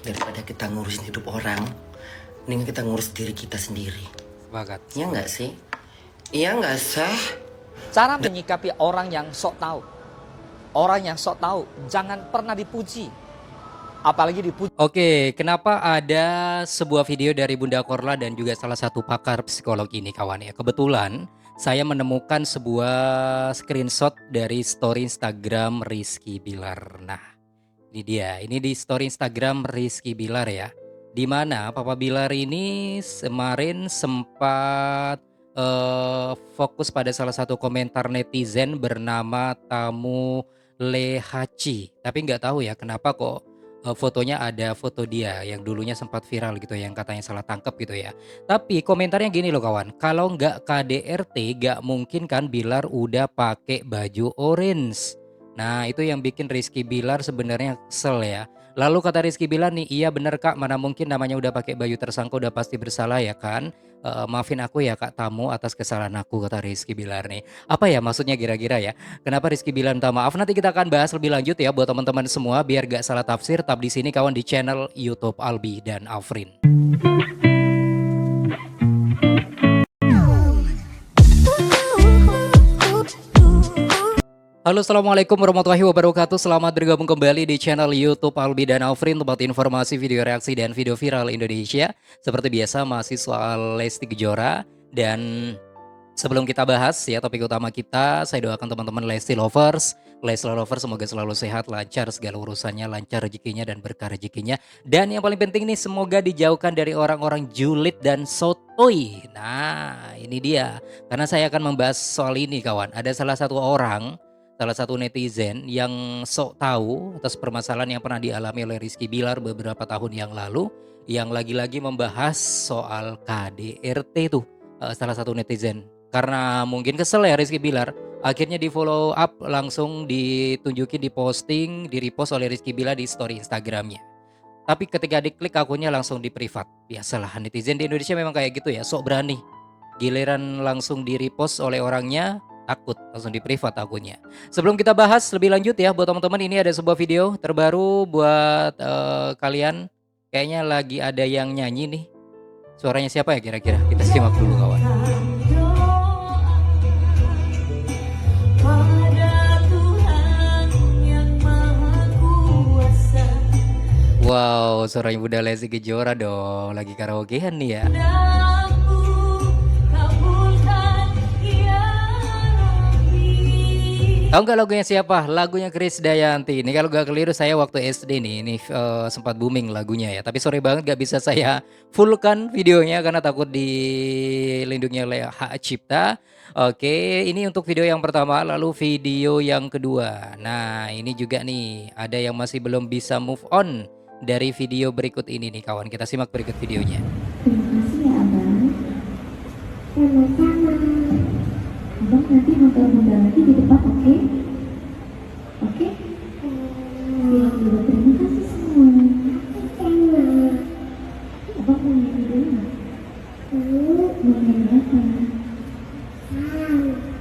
Daripada kita ngurusin hidup orang, mending kita ngurus diri kita sendiri. Sepakat. Iya nggak sih? Iya nggak sih? Cara menyikapi orang yang sok tahu. Orang yang sok tahu jangan pernah dipuji. Apalagi dipuji. Oke, kenapa ada sebuah video dari Bunda Korla dan juga salah satu pakar psikologi ini kawan ya. Kebetulan saya menemukan sebuah screenshot dari story Instagram Rizky Bilar. Nah, ini dia. Ini di story Instagram Rizky Bilar ya. Di mana Papa Bilar ini kemarin sempat fokus pada salah satu komentar netizen bernama Tamu Lehaci. Tapi nggak tahu ya kenapa kok fotonya ada foto dia yang dulunya sempat viral gitu ya, yang katanya salah tangkap gitu ya. Tapi komentarnya gini loh kawan, kalau nggak KDRT nggak mungkin kan Bilar udah pakai baju orange. Nah itu yang bikin Rizky Bilar sebenarnya kesel ya. Lalu kata Rizky Bilar nih, iya bener kak, mana mungkin namanya udah pakai baju tersangka udah pasti bersalah ya kan. Maafin aku ya kak Tamu atas kesalahan aku, kata Rizky Bilar nih. Apa ya maksudnya kira-kira ya? Kenapa Rizky Bilar minta maaf? Nanti kita akan bahas lebih lanjut ya buat teman-teman semua biar gak salah tafsir. Tetap di sini kawan di channel YouTube Albi dan Afrin. Halo, assalamualaikum warahmatullahi wabarakatuh. Selamat bergabung kembali di channel YouTube Albi dan Afrin, tempat informasi video reaksi dan video viral Indonesia. Seperti biasa masih soal Lesti Kejora. Dan sebelum kita bahas ya topik utama kita, saya doakan teman-teman Lesti Lovers, Leslar Lovers semoga selalu sehat, lancar segala urusannya, lancar rezekinya dan berkah rezekinya. Dan yang paling penting nih, semoga dijauhkan dari orang-orang julid dan sotoy. Nah ini dia, karena saya akan membahas soal ini kawan. Ada salah satu orang, salah satu netizen yang sok tahu atas permasalahan yang pernah dialami oleh Rizky Bilar beberapa tahun yang lalu, yang lagi-lagi membahas soal KDRT tuh, salah satu netizen. Karena mungkin kesel ya Rizky Bilar, akhirnya di follow up, langsung ditunjukin, di posting, di repost oleh Rizky Bilar di story Instagramnya. Tapi ketika diklik akunnya langsung di privat. Biasalah netizen di Indonesia memang kayak gitu ya, sok berani. Giliran langsung di repost oleh orangnya, takut langsung di privat akunnya. Sebelum kita bahas lebih lanjut ya buat teman-teman, ini ada sebuah video terbaru buat kalian. Kayaknya lagi ada yang nyanyi nih. Suaranya siapa ya kira-kira? Kita simak dulu kawan. Wow, suaranya Bunda Lesti Kejora dong. Lagi karaokean nih ya. Tahu nggak lagunya siapa? Lagunya Krisdayanti. Ini kalau gak keliru saya waktu SD nih, ini sempat booming lagunya ya. Tapi sorry banget gak bisa saya fullkan videonya karena takut dilindungi oleh hak cipta. Oke, ini untuk video yang pertama, lalu video yang kedua. Nah, ini juga nih, ada yang masih belum bisa move on dari video berikut ini nih kawan. Kita simak berikut videonya. Terima kasih ya abang. Sama-sama. Abang nanti nonton Bunda lagi di depan, oke? Oke? Bilang dulu terima kasih semua. Sama. Abang mau nyanyi dulu nggak? Mau nyanyi apa?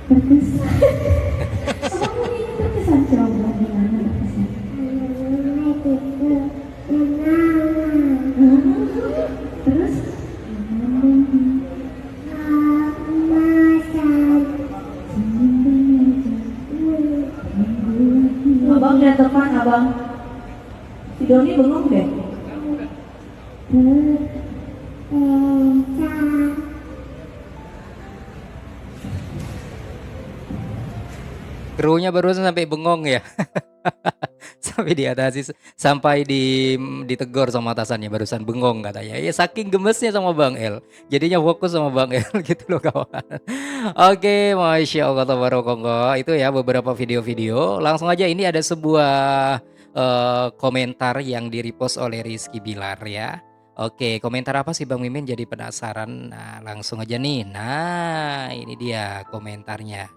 Berkesan. Abang mau nyanyi berkesan, coba gimana berkesan? Terus? Abang lihat depan abang. Si Doni bengong deh. Krunya barusan sampai bengong ya. Sampai diatasi, sampai ditegur sama atasannya, barusan bengong katanya. Ya saking gemesnya sama Bang El. Jadinya fokus sama Bang El gitu loh kawan. Oke, Masya Allah tabarakallah. Itu ya beberapa video-video. Langsung aja, ini ada sebuah komentar yang di-repost oleh Rizky Bilar ya. Oke, komentar apa sih Bang Mimin, jadi penasaran. Nah, langsung aja nih. Nah, ini dia komentarnya.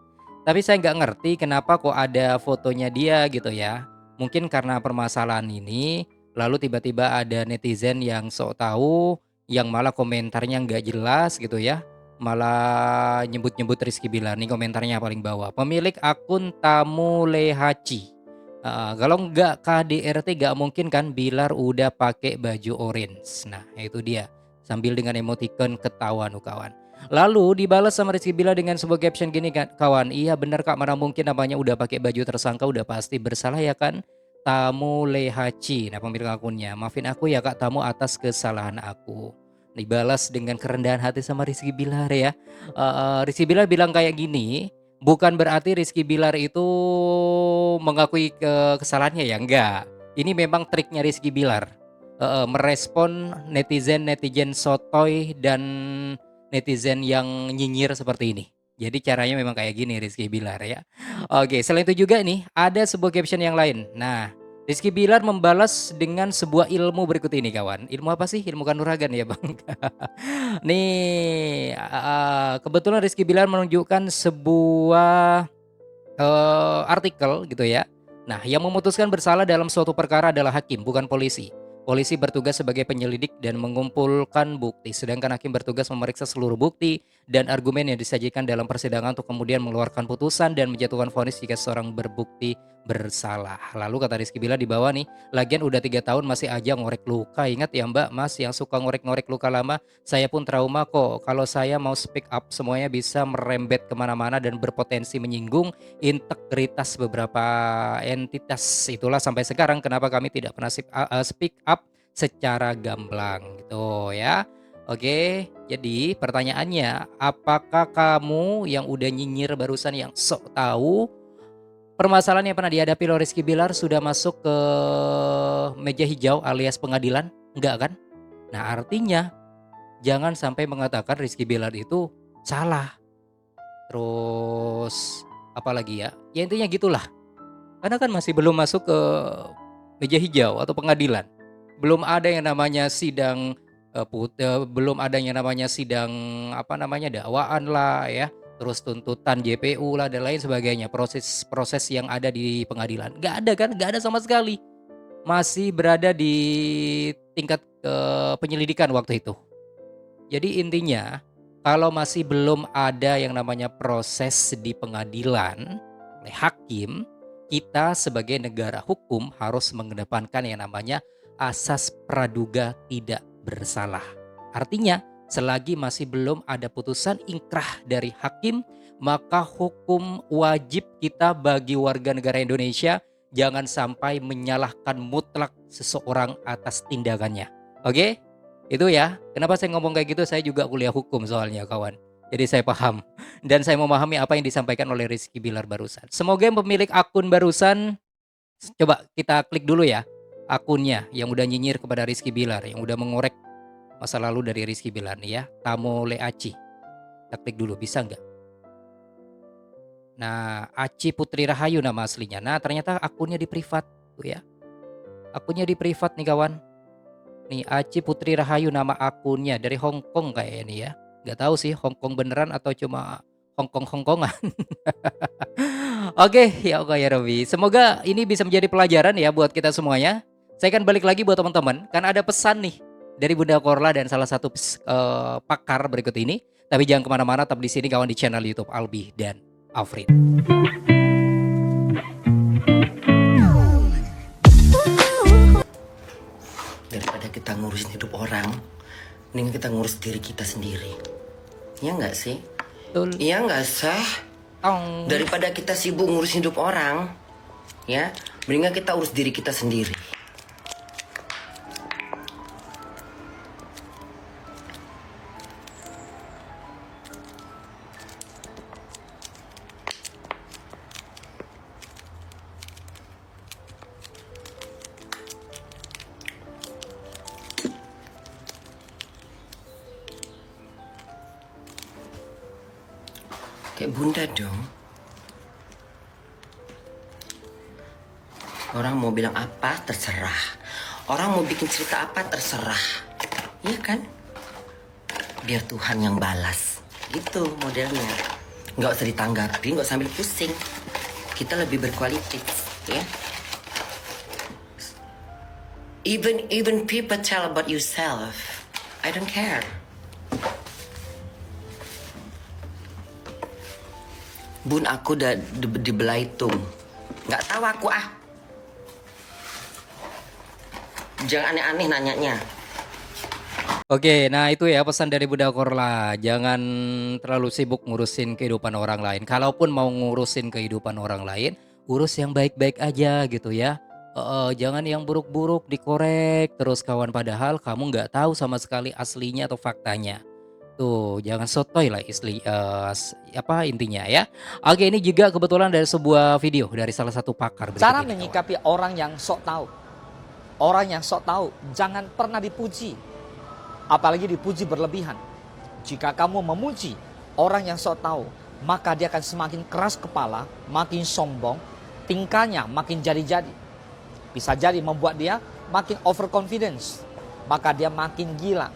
Tapi saya nggak ngerti kenapa kok ada fotonya dia gitu ya. Mungkin karena permasalahan ini, lalu tiba-tiba ada netizen yang sok tahu, yang malah komentarnya nggak jelas gitu ya. Malah nyebut-nyebut Rizky Bilar, nih komentarnya paling bawah. Pemilik akun Tamu Lehaci Kalau nggak KDRT nggak mungkin kan Bilar udah pakai baju orange. Nah, itu dia. Sambil dengan emoticon ketawa nu kawan. Lalu dibalas sama Rizky Bilar dengan sebuah caption gini kan, kawan. Iya bener Kak, mana mungkin namanya udah pakai baju tersangka udah pasti bersalah ya kan? Tamu Lehaci, nah pemilik akunnya. Maafin aku ya Kak Tamu atas kesalahan aku. Dibalas dengan kerendahan hati sama Rizky Bilar ya. Rizky Bilar bilang kayak gini, bukan berarti Rizky Bilar itu mengakui kesalahannya ya, enggak. Ini memang triknya Rizky Bilar. Merespon netizen sotoy dan netizen yang nyinyir seperti ini. Jadi caranya memang kayak gini Rizky Bilar ya. Oke, selain itu juga nih ada sebuah caption yang lain. Nah, Rizky Bilar membalas dengan sebuah ilmu berikut ini kawan. Ilmu apa sih? Ilmu kanuragan ya bang. Nih, kebetulan Rizky Bilar menunjukkan sebuah artikel gitu ya. Nah, yang memutuskan bersalah dalam suatu perkara adalah hakim, bukan polisi. Polisi bertugas sebagai penyelidik dan mengumpulkan bukti, sedangkan hakim bertugas memeriksa seluruh bukti dan argumen yang disajikan dalam persidangan untuk kemudian mengeluarkan putusan dan menjatuhkan vonis jika seorang berbukti bersalah. Lalu kata Rizky Bilar di bawah nih, lagian udah 3 tahun masih aja ngorek luka. Ingat ya Mbak, Mas yang suka ngorek-ngorek luka lama, saya pun trauma kok. Kalau saya mau speak up, semuanya bisa merembet kemana-mana dan berpotensi menyinggung integritas beberapa entitas. Itulah sampai sekarang kenapa kami tidak pernah speak up secara gamblang gitu ya. Oke, jadi pertanyaannya, apakah kamu yang udah nyinyir barusan yang sok tahu permasalahan yang pernah dihadapi oleh Rizky Bilar sudah masuk ke meja hijau alias pengadilan? Enggak kan? Nah, artinya jangan sampai mengatakan Rizky Bilar itu salah. Terus apalagi ya? Ya intinya gitulah. Karena kan masih belum masuk ke meja hijau atau pengadilan. Belum ada yang namanya sidang belum ada yang namanya sidang apa namanya dakwaan lah ya. Terus tuntutan JPU lah dan lain sebagainya. Proses-proses yang ada di pengadilan. Gak ada kan? Gak ada sama sekali. Masih berada di tingkat penyelidikan waktu itu. Jadi intinya kalau masih belum ada yang namanya proses di pengadilan oleh hakim, kita sebagai negara hukum harus mengedepankan yang namanya asas praduga tidak bersalah. Artinya, selagi masih belum ada putusan ingkrah dari hakim, maka hukum wajib kita bagi warga negara Indonesia jangan sampai menyalahkan mutlak seseorang atas tindakannya. Oke? Itu ya, kenapa saya ngomong kayak gitu, saya juga kuliah hukum soalnya kawan. Jadi saya paham dan saya memahami apa yang disampaikan oleh Rizky Bilar barusan. Semoga yang pemilik akun barusan, coba kita klik dulu ya akunnya yang udah nyinyir kepada Rizky Bilar, yang udah mengorek masa lalu dari Rizky Bilar nih ya, Tamu Leaci. Kita klik dulu, bisa nggak? Nah, Aci Putri Rahayu nama aslinya. Nah, ternyata akunnya di privat tuh ya. Akunnya di privat nih kawan. Nih Aci Putri Rahayu nama akunnya, dari Hong Kong kayaknya nih ya. Gak tahu sih Hong Kong beneran atau cuma Hongkongan. Oke, ya oke ya Robi. Semoga ini bisa menjadi pelajaran ya buat kita semuanya. Saya akan balik lagi buat teman-teman, kan ada pesan nih dari Bunda Korla dan salah satu pakar berikut ini. Tapi jangan kemana-mana, tetap di sini kawan di channel YouTube Albi dan Afrin. Daripada kita ngurusin hidup orang, mending kita ngurus diri kita sendiri. Iya nggak sih? Betul. Iya nggak sah? Daripada kita sibuk ngurus hidup orang, ya, mendingan kita urus diri kita sendiri. Kayak bunda dong. Orang mau bilang apa terserah. Orang mau bikin cerita apa terserah. Iya kan? Biar Tuhan yang balas. Gitu modelnya. Nggak usah ditanggapi, nggak usah sambil pusing. Kita lebih berkualitas, ya. Even people tell about yourself. I don't care. Bun aku udah di Belaitung. Nggak tahu aku ah. Jangan aneh-aneh nanyanya. Oke, nah itu ya pesan dari Bunda Korla. Jangan terlalu sibuk ngurusin kehidupan orang lain. Kalaupun mau ngurusin kehidupan orang lain, urus yang baik-baik aja gitu ya. Jangan yang buruk-buruk dikorek terus kawan. Padahal kamu nggak tahu sama sekali aslinya atau faktanya. Tuh, jangan sotoy lah apa intinya ya. Oke, ini juga kebetulan dari sebuah video dari salah satu pakar berikut Cara ini, kawan. menyikapi orang yang sok tahu. Orang yang sok tahu jangan pernah dipuji. Apalagi dipuji berlebihan. Jika kamu memuji orang yang sok tahu, maka dia akan semakin keras kepala, makin sombong, tingkahnya makin jadi-jadi. Bisa jadi membuat dia makin overconfidence, maka dia makin gila.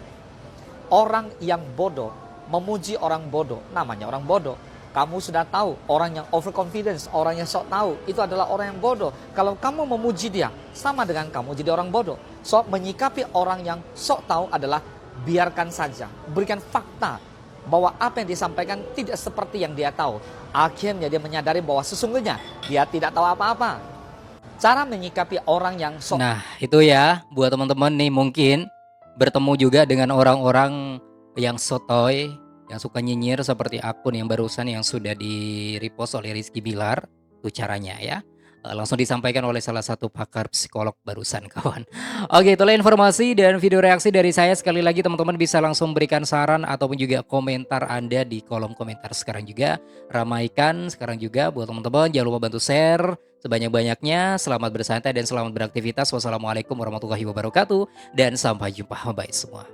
Orang yang bodoh memuji orang bodoh, namanya orang bodoh. Kamu sudah tahu orang yang overconfidence, orang yang sok tahu itu adalah orang yang bodoh. Kalau kamu memuji dia, sama dengan kamu jadi orang bodoh. So, menyikapi orang yang sok tahu adalah biarkan saja, berikan fakta bahwa apa yang disampaikan tidak seperti yang dia tahu. Akhirnya dia menyadari bahwa sesungguhnya dia tidak tahu apa-apa. Cara menyikapi orang yang sok. Nah, itu ya buat teman-teman nih mungkin bertemu juga dengan orang-orang yang sotoy, yang suka nyinyir seperti akun yang barusan yang sudah di-repost oleh Rizky Bilar. Itu caranya ya. Langsung disampaikan oleh salah satu pakar psikolog barusan, kawan. Oke, itulah informasi dan video reaksi dari saya. Sekali lagi teman-teman bisa langsung berikan saran ataupun juga komentar Anda di kolom komentar sekarang juga. Ramaikan sekarang juga buat teman-teman. Jangan lupa bantu share sebanyak-banyaknya. Selamat bersantai dan selamat beraktivitas. Wassalamualaikum warahmatullahi wabarakatuh. Dan sampai jumpa. Bye semua.